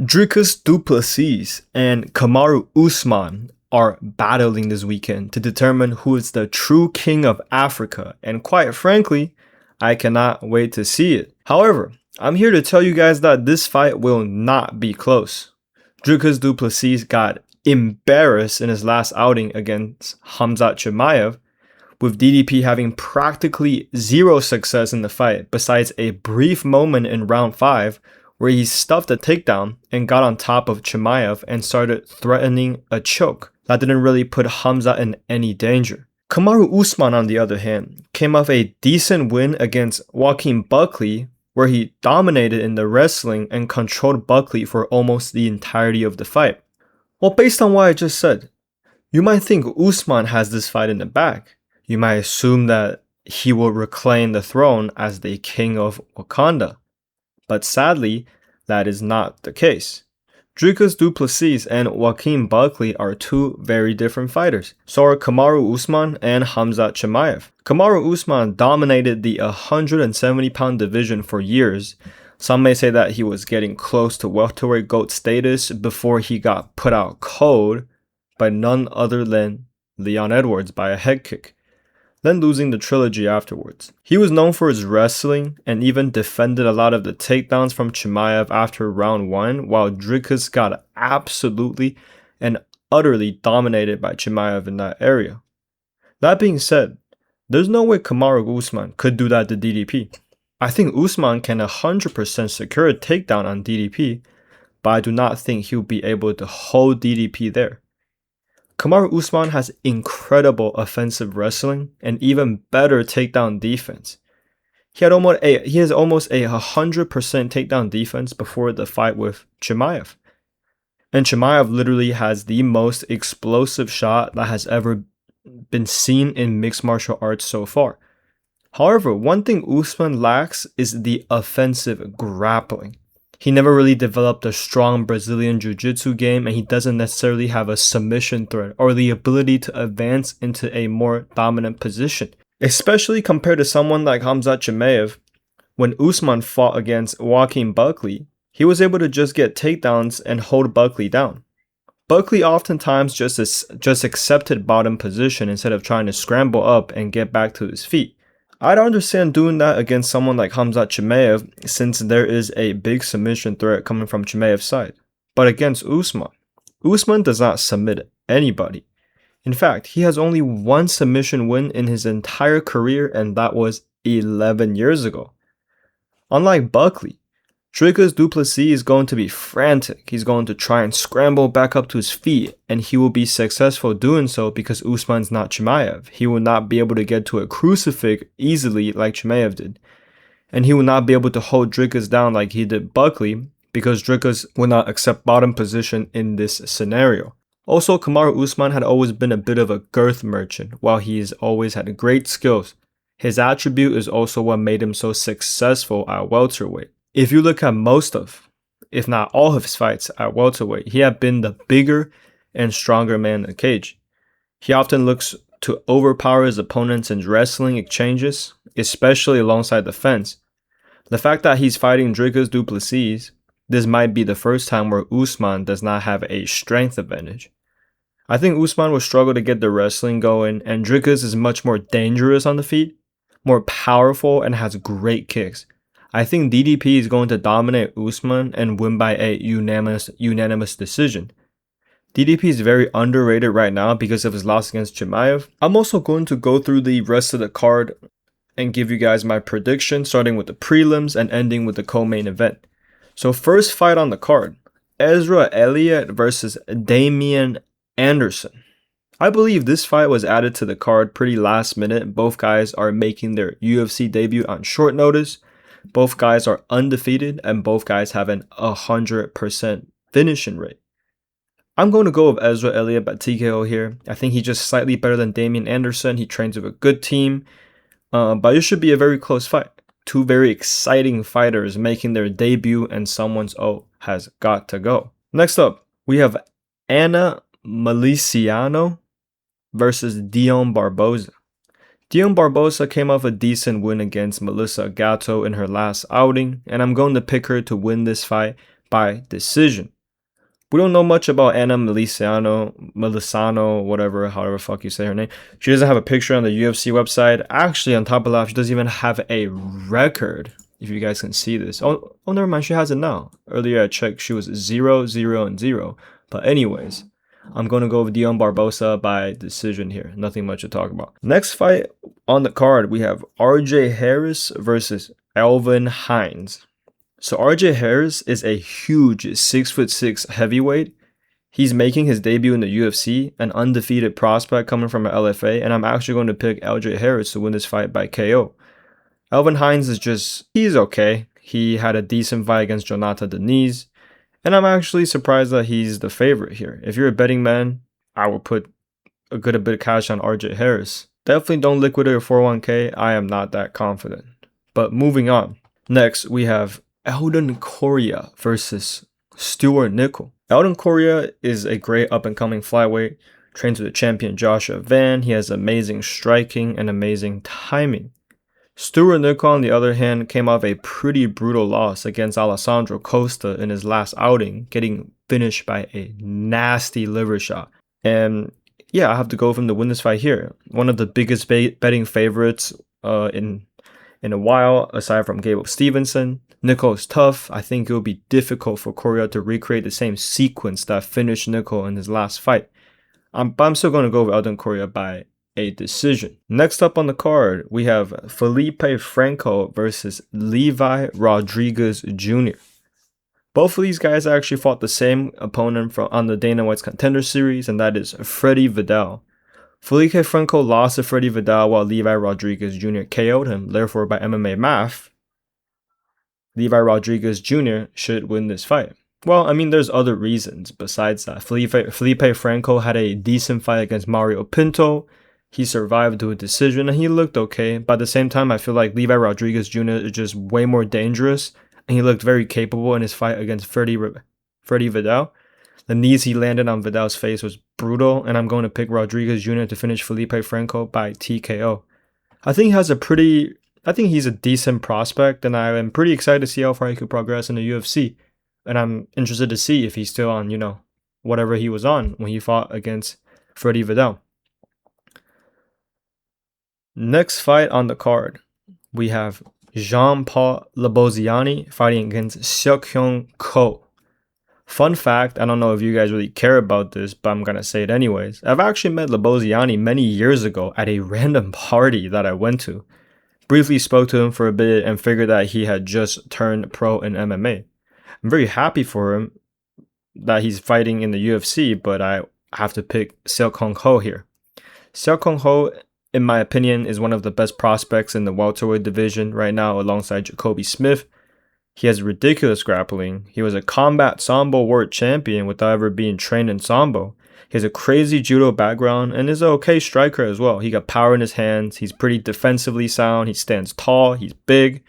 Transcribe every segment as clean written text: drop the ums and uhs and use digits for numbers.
Dricus Du Plessis and Kamaru Usman are battling this weekend to determine who is the true king of Africa, and quite frankly, I cannot wait to see it. However, I'm here to tell you guys that this fight will not be close. Dricus Du Plessis got embarrassed in his last outing against Khamzat Chimaev, with DDP having practically zero success in the fight besides a brief moment in round 5 where he stuffed a takedown and got on top of Chimaev and started threatening a choke that didn't really put Khamzat in any danger. Kamaru Usman, on the other hand, came off a decent win against Joaquin Buckley, where he dominated in the wrestling and controlled Buckley for almost the entirety of the fight. Well, based on what I just said, you might think Usman has this fight in the bag. You might assume that he will reclaim the throne as the king of Wakanda. But sadly, that is not the case. Dricus Du Plessis and Joaquin Buckley are two very different fighters. So are Kamaru Usman and Khamzat Chimaev. Kamaru Usman dominated the 170-pound division for years. Some may say that he was getting close to welterweight GOAT status before he got put out cold by none other than Leon Edwards by a head kick, then losing the trilogy afterwards. He was known for his wrestling and even defended a lot of the takedowns from Chimaev after round 1, while Dricus got absolutely and utterly dominated by Chimaev in that area. That being said, there's no way Kamaru Usman could do that to DDP. I think Usman can 100% secure a takedown on DDP, but I do not think he'll be able to hold DDP there. Kamaru Usman has incredible offensive wrestling and even better takedown defense. He has almost a 100% takedown defense before the fight with Chimaev. And Chimaev literally has the most explosive shot that has ever been seen in mixed martial arts so far. However, one thing Usman lacks is the offensive grappling. He never really developed a strong Brazilian Jiu-Jitsu game, and he doesn't necessarily have a submission threat or the ability to advance into a more dominant position. Especially compared to someone like Khamzat Chimaev, when Usman fought against Joaquin Buckley, he was able to just get takedowns and hold Buckley down. Buckley oftentimes just accepted bottom position instead of trying to scramble up and get back to his feet. I'd understand doing that against someone like Khamzat Chimaev since there is a big submission threat coming from Chimaev's side. But against Usman does not submit anybody. In fact, he has only one submission win in his entire career, and that was 11 years ago. Unlike Buckley, Dricus Du Plessis is going to be frantic. He's going to try and scramble back up to his feet, and he will be successful doing so because Usman's not Chimaev. He will not be able to get to a crucifix easily like Chimaev did. And he will not be able to hold Dricus down like he did Buckley because Dricus will not accept bottom position in this scenario. Also, Kamaru Usman had always been a bit of a girth merchant. While he has always had great skills, his attribute is also what made him so successful at welterweight. If you look at most of, if not all of his fights at welterweight, he had been the bigger and stronger man in the cage. He often looks to overpower his opponents in wrestling exchanges, especially alongside the fence. The fact that he's fighting Dricus Du Plessis, this might be the first time where Usman does not have a strength advantage. I think Usman will struggle to get the wrestling going, and Dricus is much more dangerous on the feet, more powerful, and has great kicks. I think DDP is going to dominate Usman and win by a unanimous decision. DDP is very underrated right now because of his loss against Chimaev. I'm also going to go through the rest of the card and give you guys my prediction, starting with the prelims and ending with the co-main event. So first fight on the card, Ezra Elliott versus Damian Anderson. I believe this fight was added to the card pretty last minute. Both guys are making their UFC debut on short notice. Both guys are undefeated, and both guys have an 100% finishing rate. I'm going to go with Ezra Elliott by TKO here. I think he's just slightly better than Damian Anderson. He trains with a good team, but it should be a very close fight. Two very exciting fighters making their debut, and someone's has got to go. Next up, we have Anna Meliciano versus Dion Barboza. Dion Barboza came off a decent win against Melissa Gatto in her last outing, and I'm going to pick her to win this fight by decision. We don't know much about Anna Melisano, whatever, however fuck you say her name. She doesn't have a picture on the UFC website. Actually, on top of that, she doesn't even have a record. If you guys can see this. Oh, never mind. She has it now. Earlier I checked, she was 0-0-0. But anyways, I'm going to go with Dion Barbosa by decision here. Nothing much to talk about. Next fight on the card, we have RJ Harris versus Alvin Hines. So RJ Harris is a huge 6'6" heavyweight. He's making his debut in the UFC, an undefeated prospect coming from an LFA, and I'm actually going to pick RJ Harris to win this fight by KO. Alvin Hines is he's okay. He had a decent fight against Jonathan Deniz, and I'm actually surprised that he's the favorite here. If you're a betting man, I would put a good bit of cash on RJ Harris. Definitely don't liquidate your 401k. I am not that confident. But moving on. Next, we have Eldon Correa versus Stuart Nickel. Eldon Correa is a great up-and-coming flyweight, trains with the champion Joshua Van. He has amazing striking and amazing timing. Stuart Nickel, on the other hand, came off a pretty brutal loss against Alessandro Costa in his last outing, getting finished by a nasty liver shot. And yeah, I have to go with him to win this fight here. One of the biggest betting favorites in a while, aside from Gable Stevenson. Nickel is tough. I think it will be difficult for Correa to recreate the same sequence that finished Nickel in his last fight. But I'm still going to go with Eldon Correa by a decision. Next up on the card, we have Felipe Franco versus Levi Rodriguez Jr. Both of these guys actually fought the same opponent on the Dana White's Contender Series, and that is Freddie Vidal. Felipe Franco lost to Freddie Vidal while Levi Rodriguez Jr. KO'd him. Therefore, by MMA math, Levi Rodriguez Jr. should win this fight. Well, I mean, there's other reasons besides that. Felipe Franco had a decent fight against Mario Pinto. He survived to a decision and he looked okay. But at the same time, I feel like Levi Rodriguez Jr. is just way more dangerous. And he looked very capable in his fight against Freddie Vidal. The knees he landed on Vidal's face was brutal. And I'm going to pick Rodriguez Jr. to finish Felipe Franco by TKO. I think he's a decent prospect, and I am pretty excited to see how far he could progress in the UFC. And I'm interested to see if he's still on, whatever he was on when he fought against Freddie Vidal. Next fight on the card, we have Jean-Paul Laboziani fighting against Seok-Hyun Ko. Fun fact, I don't know if you guys really care about this, but I'm going to say it anyways. I've actually met Laboziani many years ago at a random party that I went to. Briefly spoke to him for a bit and figured that he had just turned pro in MMA. I'm very happy for him that he's fighting in the UFC, but I have to pick Seok-Hyun Ko here. Seok-Hyun Ko, in my opinion, is one of the best prospects in the welterweight division right now alongside Jacoby Smith. He has ridiculous grappling. He was a combat Sambo world champion without ever being trained in Sambo. He has a crazy judo background and is an okay striker as well. He got power in his hands. He's pretty defensively sound. He stands tall. He's big.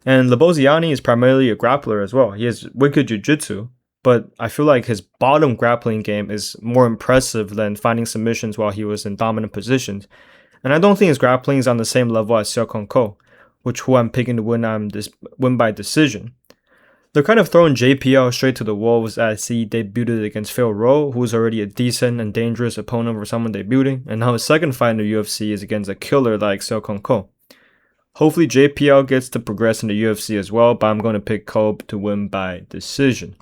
And Laboziani is primarily a grappler as well. He has wicked jiu-jitsu, but I feel like his bottom grappling game is more impressive than finding submissions while he was in dominant positions. And I don't think his grappling is on the same level as Seok-Hyun Ko, who I'm picking to win by decision. They're kind of throwing JPL straight to the wolves as he debuted against Phil Rowe, who was already a decent and dangerous opponent for someone debuting, and now his second fight in the UFC is against a killer like Seok-Hyun Ko. Hopefully JPL gets to progress in the UFC as well, but I'm going to pick Ko to win by decision.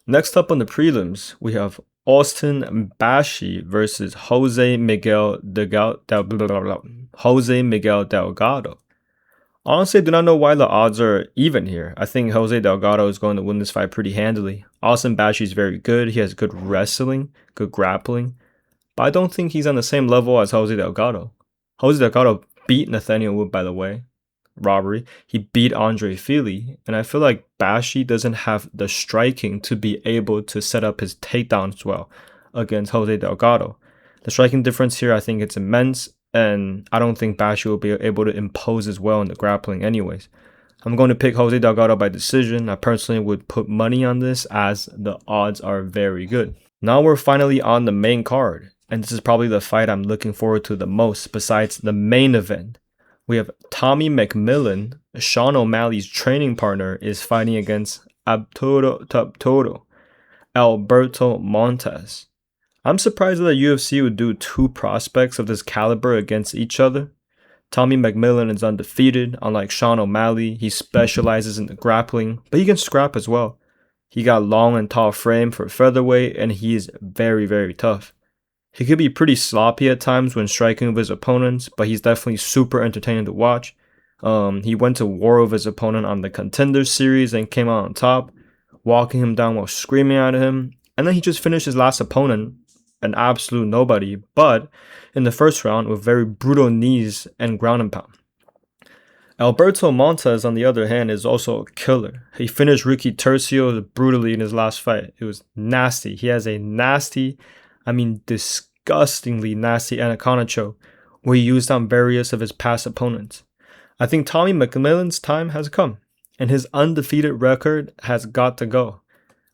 Next up on the prelims, we have Austin Bashi versus Jose Miguel Delgado. Honestly, I do not know why the odds are even here. I think Jose Delgado is going to win this fight pretty handily. Austin Bashi is very good. He has good wrestling, good grappling. But I don't think he's on the same level as Jose Delgado. Jose Delgado beat Nathaniel Wood, by the way. Robbery. He beat Andre Fili. And I feel like Bashi doesn't have the striking to be able to set up his takedowns well against Jose Delgado. The striking difference here, I think it's immense. And I don't think Bashi will be able to impose as well in the grappling anyways. I'm going to pick Jose Delgado by decision. I personally would put money on this as the odds are very good. Now we're finally on the main card. And this is probably the fight I'm looking forward to the most besides the main event. We have Tommy McMillan, Sean O'Malley's training partner, is fighting against Abtoro Alberto Montes. I'm surprised that the UFC would do two prospects of this caliber against each other. Tommy McMillan is undefeated. Unlike Sean O'Malley, he specializes in the grappling, but he can scrap as well. He got long and tall frame for featherweight, and he is very, very tough. He could be pretty sloppy at times when striking with his opponents, but he's definitely super entertaining to watch. He went to war with his opponent on the Contender Series and came out on top, walking him down while screaming at him. And then he just finished his last opponent, an absolute nobody, but in the first round with very brutal knees and ground and pound. Alberto Montes, on the other hand, is also a killer. He finished Ricky Tercio brutally in his last fight. It was nasty. He has a nasty, disgustingly nasty anaconda choke where he used on various of his past opponents. I think Tommy McMillan's time has come, and his undefeated record has got to go.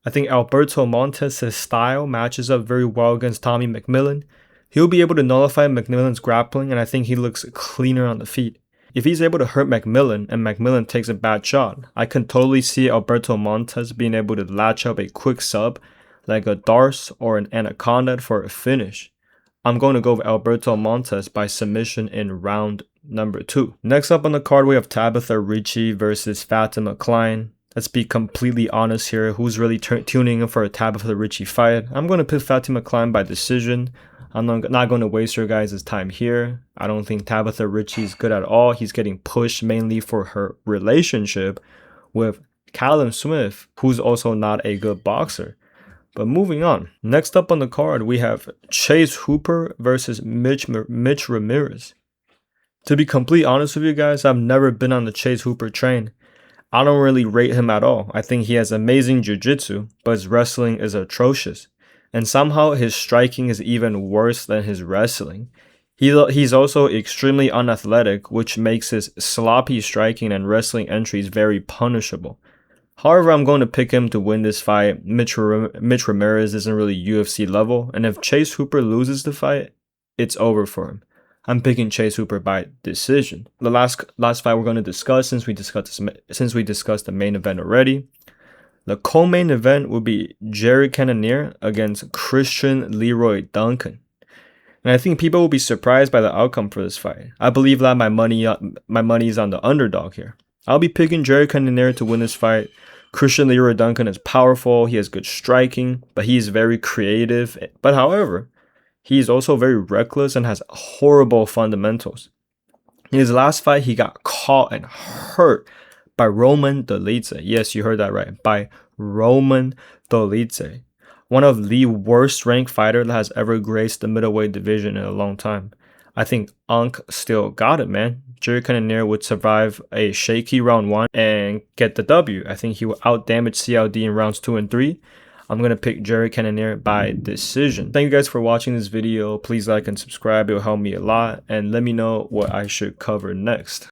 I think Alberto Montes' style matches up very well against Tommy McMillan. He'll be able to nullify McMillan's grappling, and I think he looks cleaner on the feet. If he's able to hurt McMillan and McMillan takes a bad shot, I can totally see Alberto Montes being able to latch up a quick sub like a Darce or an Anaconda for a finish. I'm going to go with Alberto Montes by submission in round number 2. Next up on the card, we have Tabitha Ricci versus Fatima Klein. Let's be completely honest here. Who's really tuning in for a Tabitha Ricci fight? I'm going to pick Fatima Klein by decision. I'm not going to waste your guys' time here. I don't think Tabitha Ricci is good at all. He's getting pushed mainly for her relationship with Callum Smith, who's also not a good boxer. But moving on. Next up on the card, we have Chase Hooper versus Mitch Ramirez. To be completely honest with you guys, I've never been on the Chase Hooper train. I don't really rate him at all. I think he has amazing jiu-jitsu, but his wrestling is atrocious. And somehow his striking is even worse than his wrestling. He's also extremely unathletic, which makes his sloppy striking and wrestling entries very punishable. However, I'm going to pick him to win this fight. Mitch Ramirez isn't really UFC level, and if Chase Hooper loses the fight, it's over for him. I'm picking Chase Hooper by decision. The last fight we're going to discuss, since we discussed the main event already. The co-main event will be Jared Cannonier against Christian Leroy Duncan. And I think people will be surprised by the outcome for this fight. I believe that my money is on the underdog here. I'll be picking Jared Cannonier to win this fight. Christian Leroy Duncan is powerful, he has good striking, but he is very creative. But however, he is also very reckless and has horrible fundamentals. In his last fight, he got caught and hurt by Roman Dolidze. Yes, you heard that right. By Roman Dolidze. One of the worst ranked fighters that has ever graced the middleweight division in a long time. I think Unk still got it, man. Jared Cannonier would survive a shaky round 1 and get the W. I think he will outdamage CLD in rounds 2 and 3. I'm going to pick Jared Cannonier by decision. Thank you guys for watching this video. Please like and subscribe. It will help me a lot. And let me know what I should cover next.